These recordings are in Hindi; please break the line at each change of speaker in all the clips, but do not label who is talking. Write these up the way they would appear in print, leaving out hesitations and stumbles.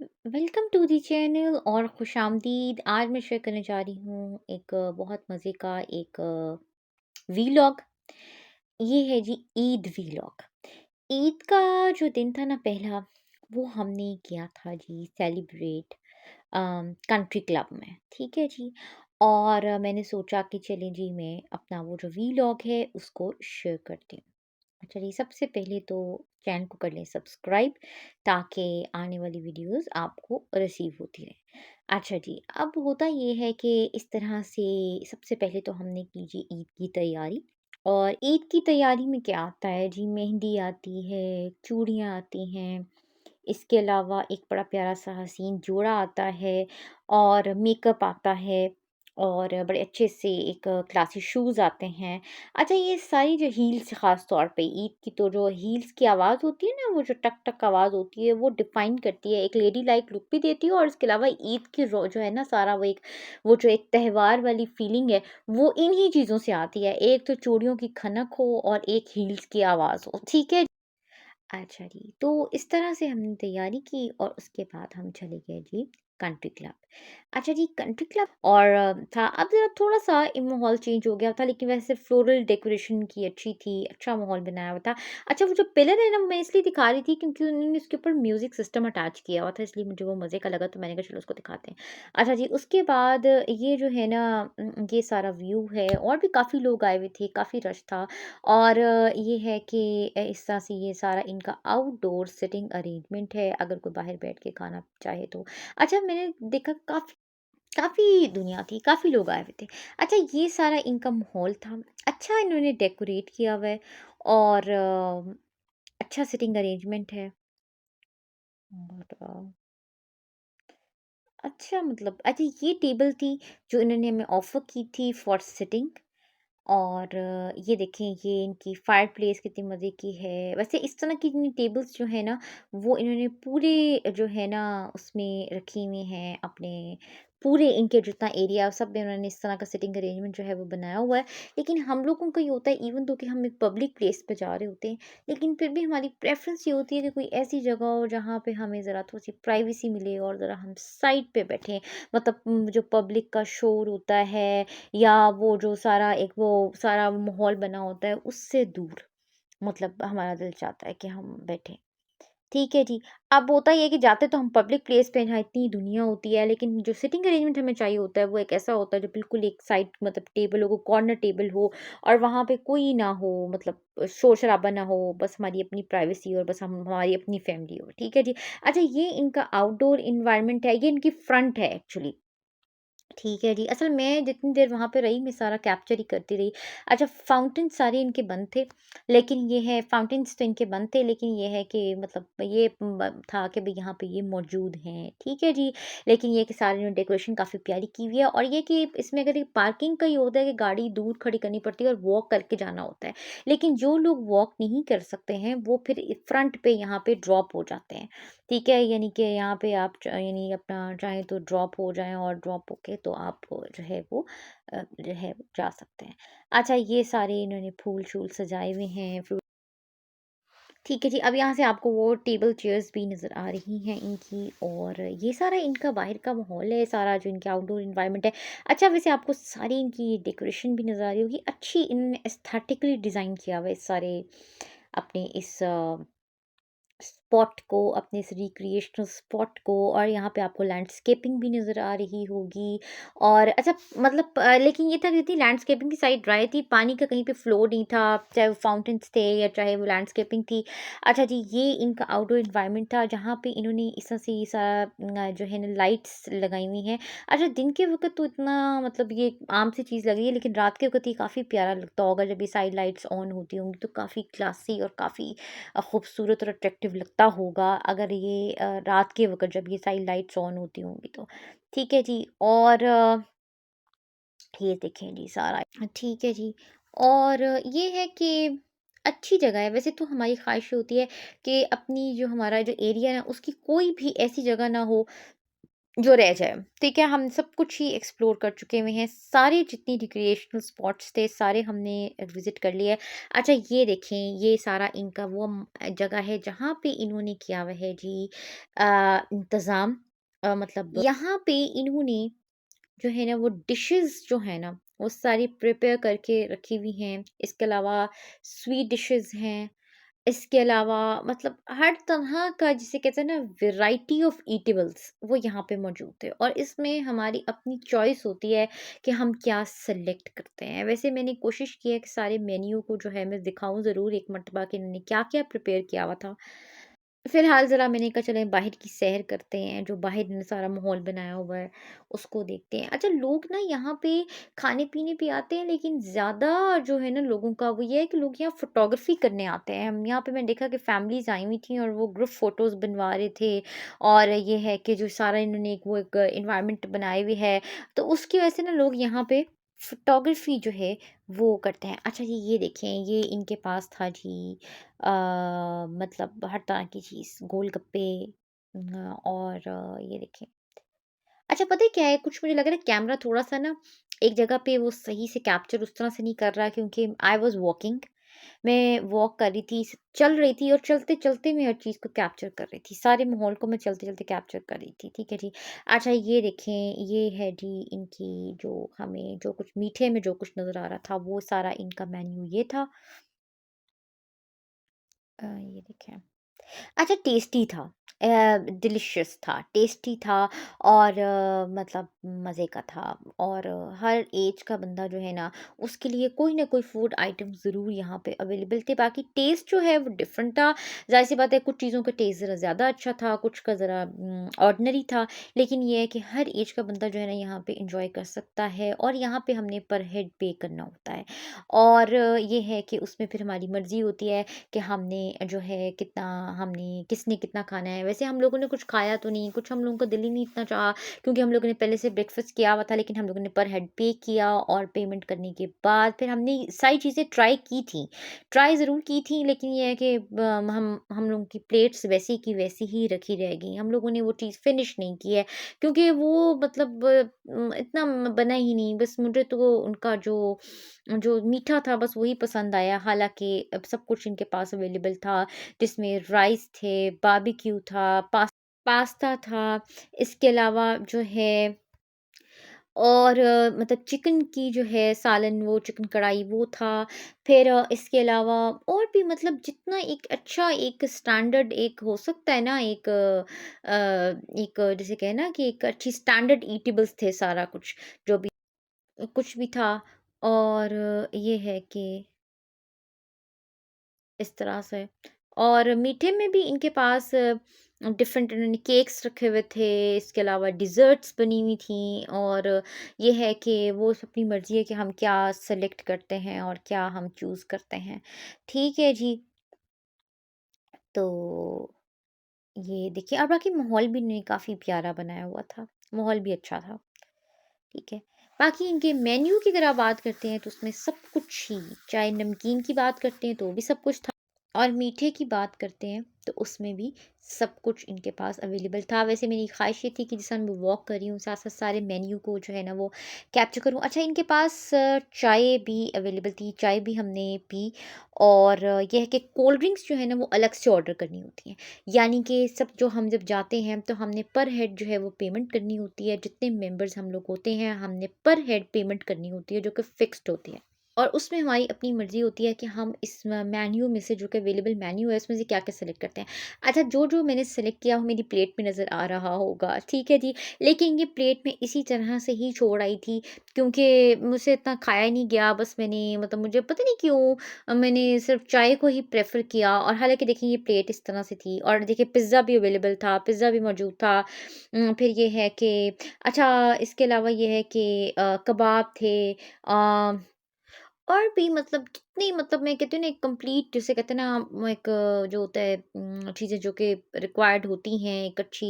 वेलकम टू दी चैनल और खुशामदीद। आज मैं शेयर करने जा रही हूँ एक बहुत मज़े का एक वीलॉग। ये है जी ईद वीलॉग। ईद का जो दिन था ना पहला, वो हमने किया था जी सेलिब्रेट कंट्री क्लब में। ठीक है जी। और मैंने सोचा कि चलें जी मैं अपना वो जो वीलॉग है उसको शेयर करती हूँ। अच्छा जी, सबसे पहले तो चैनल को कर लें सब्सक्राइब ताकि आने वाली वीडियोस आपको रिसीव होती रहे। अच्छा जी, अब होता ये है कि इस तरह से सबसे पहले तो हमने की जी ईद की तैयारी। और ईद की तैयारी में क्या आता है जी, मेहंदी आती है, चूड़ियाँ आती हैं, इसके अलावा एक बड़ा प्यारा सा हसीन जोड़ा आता है और मेकअप आता है और बड़े अच्छे से एक क्लासी शूज़ आते हैं। अच्छा, ये सारी जो हील्स ख़ास तौर पे ईद की तो जो हील्स की आवाज़ होती है ना, वो जो टक टक आवाज़ होती है वो डिफ़ाइन करती है, एक लेडी लाइक लुक भी देती है और इसके अलावा ईद की जो है ना सारा वो जो एक त्योहार वाली फीलिंग है, वो इन्हीं चीज़ों से आती है। एक तो चूड़ियों की खनक हो और एक हील्स की आवाज़ हो, ठीक है? अच्छा जी, तो इस तरह से हमने तैयारी की और उसके बाद हम चले गए जी कंट्री क्लब। अच्छा जी, कंट्री क्लब और था अब ज़रा थोड़ा-सा माहौल चेंज हो गया था, लेकिन वैसे फ्लोरल डेकोरेशन की अच्छी थी, अच्छा माहौल बनाया हुआ था। अच्छा, वो जो पिलर है ना, मैं इसलिए दिखा रही थी क्योंकि उन्होंने उसके ऊपर म्यूज़िक सिस्टम अटैच किया हुआ था, इसलिए मुझे वो मज़े का लगा तो मैंने कहा चलो उसको दिखाते हैं। अच्छा जी, उसके बाद ये जो है ना ये सारा व्यू है और भी काफ़ी लोग आए हुए थे, काफ़ी रश था। और ये है कि इस तरह से ये सारा इनका आउटडोर सिटिंग अरेंजमेंट है, अगर कोई बाहर बैठ के खाना चाहे तो। अच्छा, मैंने देखा काफ़ी काफ़ी दुनिया थी, काफ़ी लोग आए हुए थे। अच्छा, ये सारा इनका माहौल था। अच्छा, इन्होंने डेकोरेट किया हुआ है और अच्छा सिटिंग अरेंजमेंट है और अच्छा मतलब अच्छा ये टेबल थी जो इन्होंने हमें ऑफ़र की थी फॉर सिटिंग। और ये देखें ये इनकी फायरप्लेस कितनी मज़े की है। वैसे इस तरह की इतनी टेबल्स जो है ना, वो इन्होंने पूरे जो है ना उसमें रखी हुई हैं अपने पूरे इनके जितना एरिया सब में उन्होंने इस तरह का सिटिंग अरेंजमेंट जो है वो बनाया हुआ है। लेकिन हम लोगों का ये होता है इवन दो कि हम एक पब्लिक प्लेस पे जा रहे होते हैं, लेकिन फिर भी हमारी प्रेफ़रेंस ये होती है कि कोई ऐसी जगह हो जहाँ पे हमें ज़रा थोड़ी-सी प्राइवेसी मिले और ज़रा हम साइड पे बैठें। मतलब जो पब्लिक का शोर होता है या वो जो सारा एक वो सारा माहौल बना होता है उससे दूर, मतलब हमारा दिल चाहता है कि हम बैठें। ठीक है जी। अब होता ये है कि जाते तो हम पब्लिक प्लेस पे हैं जहाँ इतनी दुनिया होती है, लेकिन जो सिटिंग अरेंजमेंट हमें चाहिए होता है वो एक ऐसा होता है जो बिल्कुल एक साइड मतलब टेबल हो, कॉर्नर टेबल हो और वहाँ पे कोई ना हो, मतलब शोर-शराबा ना हो, बस हमारी अपनी प्राइवेसी और बस हम हमारी अपनी फैमिली हो। ठीक है जी। अच्छा, ये इनका आउटडोर एनवायरनमेंट है, ये इनकी फ्रंट है एक्चुअली। ठीक है जी। असल मैं जितनी देर वहाँ पे रही मैं सारा कैप्चर ही करती रही। अच्छा, फाउंटेन सारे इनके बंद थे, लेकिन ये है फाउंटेन्स तो इनके बंद थे, लेकिन ये है कि मतलब ये था कि भई यहाँ पे ये मौजूद हैं, ठीक है जी। लेकिन ये कि सारी इन्होंने डेकोरेशन काफ़ी प्यारी की हुई है और ये कि इसमें अगर ये पार्किंग का ये होता है कि गाड़ी दूर खड़ी करनी पड़ती है और वॉक करके जाना होता है। लेकिन जो लोग वॉक नहीं कर सकते हैं, वो फिर फ्रंट पे यहाँ पे ड्रॉप हो जाते हैं। ठीक है, यानी कि यहाँ पे आप यानी अपना चाहें तो ड्रॉप हो जाएँ और ड्रॉप होके तो आप जो है वो जो है जा सकते हैं। अच्छा, ये सारे इन्होंने फूल-शूल सजाए हुए हैं, ठीक है जी। अब यहाँ से आपको वो टेबल चेयर्स भी नज़र आ रही हैं इनकी और ये सारा इनका बाहर का माहौल है, सारा जो इनका आउटडोर एनवायरनमेंट है। अच्छा, वैसे आपको सारी इनकी डेकोरेशन भी नज़र आ रही होगी, अच्छी इन्होंने एस्थेटिकली डिज़ाइन किया हुआ है इस सारे अपने इस स्पॉट को, अपने इस रिक्रिएशनल स्पॉट को और यहाँ पे आपको लैंडस्केपिंग भी नज़र आ रही होगी। और अच्छा मतलब लेकिन ये था कि जितनी लैंडस्केपिंग की साइड ड्राई थी, पानी का कहीं पे फ्लो नहीं था, चाहे वो फाउंटेन्स थे या चाहे वो लैंडस्केपिंग थी। अच्छा जी, ये इनका आउटडोर एनवायरनमेंट था जहाँ पे इन्होंने इस तरह से ये सारा जो है ना लाइट्स लगाई हुई हैं। अच्छा, दिन के वक़्त तो इतना मतलब ये आम सी चीज़ लग रही है, लेकिन रात के वक़्त ये काफ़ी प्यारा लगता होगा जब ये साइड लाइट्स ऑन होती होंगी, तो काफ़ी क्लासी और काफ़ी खूबसूरत और अट्रैक्टिव लगता होगा अगर ये रात के वक़्त जब ये सारी लाइट्स ऑन होती होंगी तो। ठीक है जी। और ये देखें जी सारा ठीक है जी। और ये है कि अच्छी जगह है। वैसे तो हमारी ख़्वाहिश होती है कि अपनी जो हमारा जो एरिया है उसकी कोई भी ऐसी जगह ना हो जो रह जाए, ठीक है? हम सब कुछ ही एक्सप्लोर कर चुके हुए हैं, सारे जितनी रिक्रिएशनल स्पॉट्स थे, सारे हमने विज़िट कर लिए। अच्छा ये देखें, ये सारा इनका वो जगह है जहाँ पे इन्होंने किया हुआ है जी इंतज़ाम, मतलब यहाँ पे इन्होंने जो है ना वो डिशेज़ जो है ना, वो सारी प्रिपेयर करके रखी हुई हैं। इसके अलावा स्वीट डिशेज़ हैं। इसके अलावा मतलब हर तरह का जिसे कहते हैं ना वैरायटी ऑफ ईटेबल्स वो यहाँ पे मौजूद है, और इसमें हमारी अपनी चॉइस होती है कि हम क्या सेलेक्ट करते हैं। वैसे मैंने कोशिश की है कि सारे मेन्यू को जो है मैं दिखाऊं ज़रूर एक मर्तबा कि इन्होंने क्या-क्या प्रिपेयर किया हुआ था। फिलहाल ज़रा मैंने कहा चलें बाहर की सैर करते हैं, जो बाहर इन्होंने सारा माहौल बनाया हुआ है, उसको देखते हैं। अच्छा लोग ना यहाँ पे खाने-पीने भी आते हैं, लेकिन ज़्यादा जो है ना लोगों का वो ये है कि लोग यहाँ फ़ोटोग्राफ़ी करने आते हैं। हम यहाँ पे मैंने देखा कि फ़ैमिलीज़ आई हुई थी और वो ग्रुप फ़ोटोज़ बनवा रहे थे, और ये है कि जो सारा इन्होंने एक एनवायरनमेंट बनाई हुई है, तो उसकी वजह से ना लोग यहाँ पे फ़ोटोग्राफ़ी जो है वो करते हैं। अच्छा जी ये देखें, ये इनके पास था जी मतलब हर तरह की चीज़, गोलगप्पे और ये देखें। अच्छा पता है क्या है, कुछ मुझे लग रहा है कैमरा थोड़ा-सा ना एक जगह पे वो सही से कैप्चर उस तरह से नहीं कर रहा, क्योंकि आई वाज़ वॉकिंग, मैं वॉक कर रही थी, चल रही थी, और चलते-चलते मैं हर चीज़ को कैप्चर कर रही थी। सारे माहौल को मैं चलते-चलते कैप्चर कर रही थी, ठीक है जी। अच्छा ये देखें, ये है जी इनकी जो हमें जो कुछ मीठे में जो कुछ नज़र आ रहा था, वो सारा इनका मेन्यू ये था। ये देखें। अच्छा टेस्टी था, डिलिशियस था, टेस्टी था, और मतलब मज़े का था, और हर एज का बंदा जो है ना उसके लिए कोई ना कोई फूड आइटम ज़रूर यहाँ पे अवेलेबल थे। बाकी टेस्ट जो है वो डिफरेंट था, ज़ाहिर सी बात है कुछ चीज़ों का टेस्ट ज़रा ज़्यादा अच्छा था, कुछ का ज़रा ऑर्डिनरी था, लेकिन ये है कि हर एज का बंदा जो है ना यहाँ पे इंजॉय कर सकता है, और यहाँ पे हमने पर हेड पे करना होता है, और ये है कि उसमें फिर हमारी मर्ज़ी होती है कि हमने जो है कितना, हमने किसने कितना खाना है। वैसे हम लोगों ने कुछ खाया तो नहीं, कुछ हम लोगों का दिल ही नहीं इतना चाहा, क्योंकि हम लोगों ने पहले से ब्रेकफ़ास्ट किया हुआ था, लेकिन हम लोगों ने पर हेड पे किया, और पेमेंट करने के बाद फिर हमने सारी चीज़ें ट्राई की थी। ट्राई ज़रूर की थी, लेकिन ये है कि हम लोगों की प्लेट्स वैसी की वैसी ही रखी रह गई। हम लोगों ने वो चीज़ फिनिश नहीं की है, क्योंकि वो मतलब इतना बना ही नहीं। बस मुझे तो उनका जो जो मीठा था बस वही पसंद आया, हालाँकि अब सब कुछ इनके पास अवेलेबल था, जिसमें राइस थे, बारबेक्यू था, पास्ता था, इसके अलावा जो है, और मतलब चिकन की जो है सालन, वो चिकन कढ़ाई वो था। फिर इसके अलावा और भी मतलब जितना एक अच्छा एक स्टैंडर्ड एक हो सकता है ना, एक जिसे कहें ना कि एक अच्छी स्टैंडर्ड ईटेबल्स थे सारा कुछ, जो भी कुछ भी था। और ये है कि इस तरह से, और मीठे में भी इनके पास डिफरेंट इन्होंने केक्स रखे हुए थे, इसके अलावा डिज़र्ट्स बनी हुई थी, और ये है कि वो अपनी मर्ज़ी है कि हम क्या सेलेक्ट करते हैं और क्या हम चूज़ करते हैं। ठीक है जी, तो ये देखिए, और बाकी माहौल भी इन्होंने काफ़ी प्यारा बनाया हुआ था, माहौल भी अच्छा था, ठीक है। बाकी इनके मेन्यू की अगर आप बात करते हैं तो उसमें सब कुछ ही, चाहे नमकीन की बात करते हैं तो भी सब कुछ था, और मीठे की बात करते हैं तो उसमें भी सब कुछ इनके पास अवेलेबल था। वैसे मेरी ख़्वाहिश ये थी कि जैसे मैं वॉक कर रही हूँ, साथ-साथ सारे मेन्यू को जो है ना वो कैप्चर करूँ। अच्छा इनके पास चाय भी अवेलेबल थी, चाय भी हमने पी, और ये है कि कोल्ड ड्रिंक्स जो है ना वो अलग से ऑर्डर करनी होती हैं। यानी कि सब जो हम जब जाते हैं तो हमने पर हेड जो है वो पेमेंट करनी होती है। जितने मेंबर्स हम लोग होते हैं, हमने पर हेड पेमेंट करनी होती है, जो कि फ़िक्स्ड होती है। और उसमें हमारी अपनी मर्ज़ी होती है कि हम इस मेन्यू में से, जो कि अवेलेबल मेन्यू है, उसमें से क्या-क्या सेलेक्ट करते हैं। अच्छा जो-जो मैंने सेलेक्ट किया वो मेरी प्लेट में नज़र आ रहा होगा, ठीक है जी। लेकिन ये प्लेट मैं इसी तरह से ही छोड़ आई थी, क्योंकि मुझसे इतना खाया नहीं गया। बस मैंने मतलब मुझे पता नहीं क्यों मैंने सिर्फ़ चाय को ही प्रेफ़र किया, और हालाँकि देखिए ये प्लेट इस तरह से थी, और देखिए पिज़्ज़ा भी अवेलेबल था, पिज़्ज़ा भी मौजूद था। फिर ये है कि अच्छा इसके अलावा ये है कि कबाब थे, और भी मतलब कितनी, मतलब मैं कहती हूँ ना एक कंप्लीट जिसे कहते हैं ना, एक जो होता है चीज़ें जो कि रिक्वायर्ड होती हैं एक अच्छी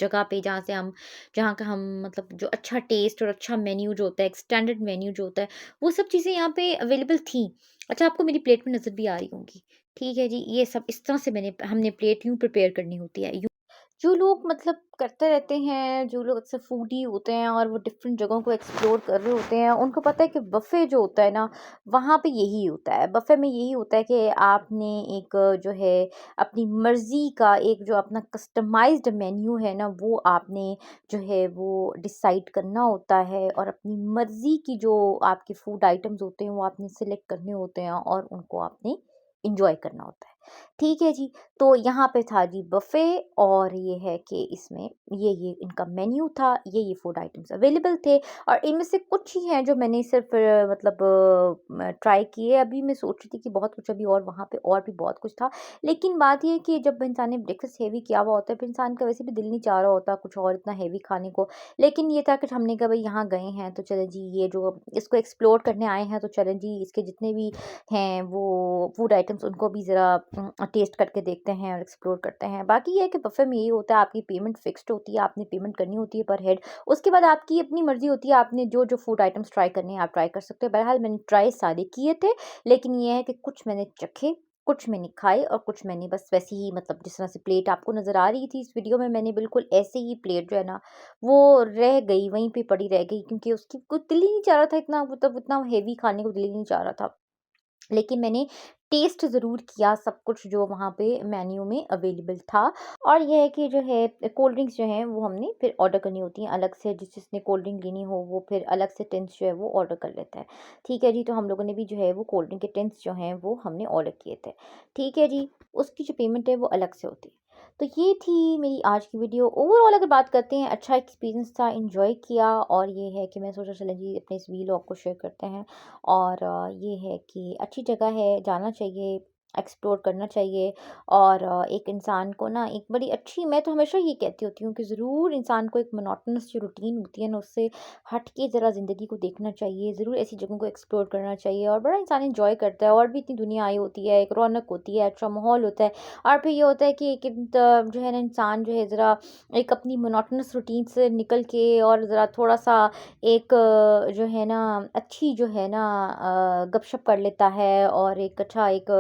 जगह पे, जहाँ का हम मतलब जो अच्छा टेस्ट और अच्छा मेन्यू जो होता है, एक स्टैंडर्ड मेन्यू जो होता है, वो सब चीज़ें यहाँ पे अवेलेबल थी। अच्छा आपको मेरी प्लेट में नज़र भी आ रही होंगी। ठीक है जी, ये सब इस तरह से मैंने हमने प्लेट यूँ प्रिपेयर करनी होती है। जो लोग मतलब करते रहते हैं, जो लोग अक्सर फूडी होते हैं और वो डिफरेंट जगहों को एक्सप्लोर कर रहे होते हैं, उनको पता है कि बफ़े जो होता है ना, वहाँ पे यही होता है। बफ़े में यही होता है कि आपने एक जो है अपनी मर्ज़ी का एक जो अपना कस्टमाइज़्ड मेन्यू है ना, वो आपने जो है वो डिसाइड करना होता है और अपनी मर्ज़ी की जो आपके फूड आइटम्स होते हैं, वो आपने सेलेक्ट करने होते हैं और उनको आपने एन्जॉय करना होता है। ठीक है जी, तो यहाँ पे था जी बफ़े और ये है कि इसमें ये इनका मेन्यू था, ये फूड आइटम्स अवेलेबल थे और इनमें से कुछ ही हैं जो मैंने सिर्फ़ मतलब ट्राई किए। अभी मैं सोच रही थी कि बहुत कुछ अभी और वहाँ पे और भी बहुत कुछ था। लेकिन बात ये है कि जब इंसान ने ब्रेकफ़ास्ट हेवी किया हुआ होता है, फिर इंसान का वैसे भी दिल नहीं चाह रहा होता कुछ और इतना हेवी खाने को। लेकिन ये था कि हमने कहा भई यहाँ गए हैं तो चलें जी ये जो इसको एक्सप्लोर करने आए हैं तो चलें जी इसके जितने भी हैं वो फूड आइटम्स उनको भी ज़रा टेस्ट करके देखते हैं और एक्सप्लोर करते हैं। बाकी ये है कि बफ़े में यही होता है आपकी पेमेंट फ़िक्स्ड होती है, आपने पेमेंट करनी होती है पर हेड। उसके बाद आपकी अपनी मर्ज़ी होती है, आपने जो-जो फूड आइटम्स ट्राई करने हैं आप ट्राई कर सकते हो। बहरहाल मैंने ट्राई सारे किए थे, लेकिन ये है कि कुछ मैंने चखे, कुछ मैंने खाए और कुछ मैंने बस वैसे ही मतलब जिस तरह से प्लेट आपको नज़र आ रही थी इस वीडियो में, मैंने बिल्कुल ऐसे ही प्लेट जो है ना, वो रह गई, वहीं पे पड़ी रह गई क्योंकि उसकी कोई दिल ही नहीं चाह रहा था इतना मतलब इतना हेवी खाने को दिल ही नहीं चाह रहा था। लेकिन मैंने टेस्ट ज़रूर किया सब कुछ जो वहाँ पे मेन्यू में अवेलेबल था और ये है कि जो है कोल्ड ड्रिंक्स जो हैं वो हमने फिर ऑर्डर करनी होती हैं अलग से जिसने कोल्ड ड्रिंक लेनी हो वो फिर अलग से टिन्स जो है वो ऑर्डर कर लेता है। ठीक है जी, तो हम लोगों ने भी जो है वो कोल्ड ड्रिंक के टिन्स जो हैं वो हमने ऑर्डर किए थे। ठीक है जी, उसकी जो पेमेंट है वो अलग से होती है। तो ये थी मेरी आज की वीडियो। ओवरऑल अगर बात करते हैं अच्छा एक्सपीरियंस था, एन्जॉय किया और ये है कि मैं सोचा चलें जी अपने इस व्लॉग को शेयर करते हैं। और ये है कि अच्छी जगह है, जाना चाहिए, एक्सप्लोर करना चाहिए और एक इंसान को ना एक बड़ी अच्छी मैं तो हमेशा ये कहती होती हूँ कि ज़रूर इंसान को एक मोनोटोनस जो रूटीन होती है ना, उससे हट के ज़रा ज़िंदगी को देखना चाहिए, ज़रूर ऐसी जगहों को एक्सप्लोर करना चाहिए और बड़ा इंसान एन्जॉय करता है और भी इतनी दुनिया आई होती है, एक रौनक होती है, अच्छा माहौल होता है और फिर ये होता है कि एक जो है ना इंसान जो है ज़रा एक अपनी मोनोटोनस रूटीन से निकल के और ज़रा थोड़ा-सा एक जो है ना अच्छी जो है ना गपशप कर लेता है और एक अच्छा एक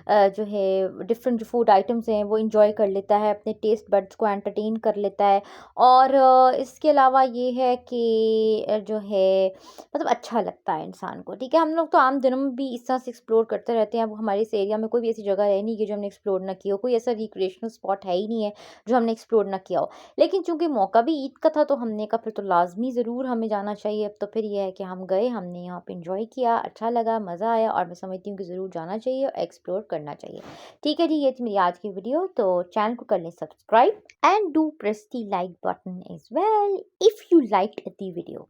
जो है डिफरेंट जो फूड आइटम्स हैं वो एंजॉय कर लेता है, अपने टेस्ट बड्स को एंटरटेन कर लेता है और इसके अलावा ये है कि जो है मतलब अच्छा लगता है इंसान को, ठीक है? हम लोग तो आम दिनों में भी इस तरह से एक्सप्लोर करते रहते हैं। अब हमारे इस एरिया में कोई भी ऐसी जगह है नहीं कि जो हमने एक्सप्लोर ना की हो, कोई ऐसा रिक्रिएशनल स्पॉट है ही नहीं है जो हमने एक्सप्लोर ना किया हो। लेकिन चूँकि मौका भी ईद का था तो हमने कहा फिर तो लाज़मी ज़रूर हमें जाना चाहिए। अब तो फिर ये है कि हम गए, हमने यहाँ पे एन्जॉय किया, अच्छा लगा, मज़ा आया और मैं समझती हूँ कि ज़रूर जाना चाहिए और एक्सप्लोर करना चाहिए। ठीक है जी, ये थी मेरी आज की वीडियो तो चैनल को कर लें subscribe and do press the like button as well if you liked the video.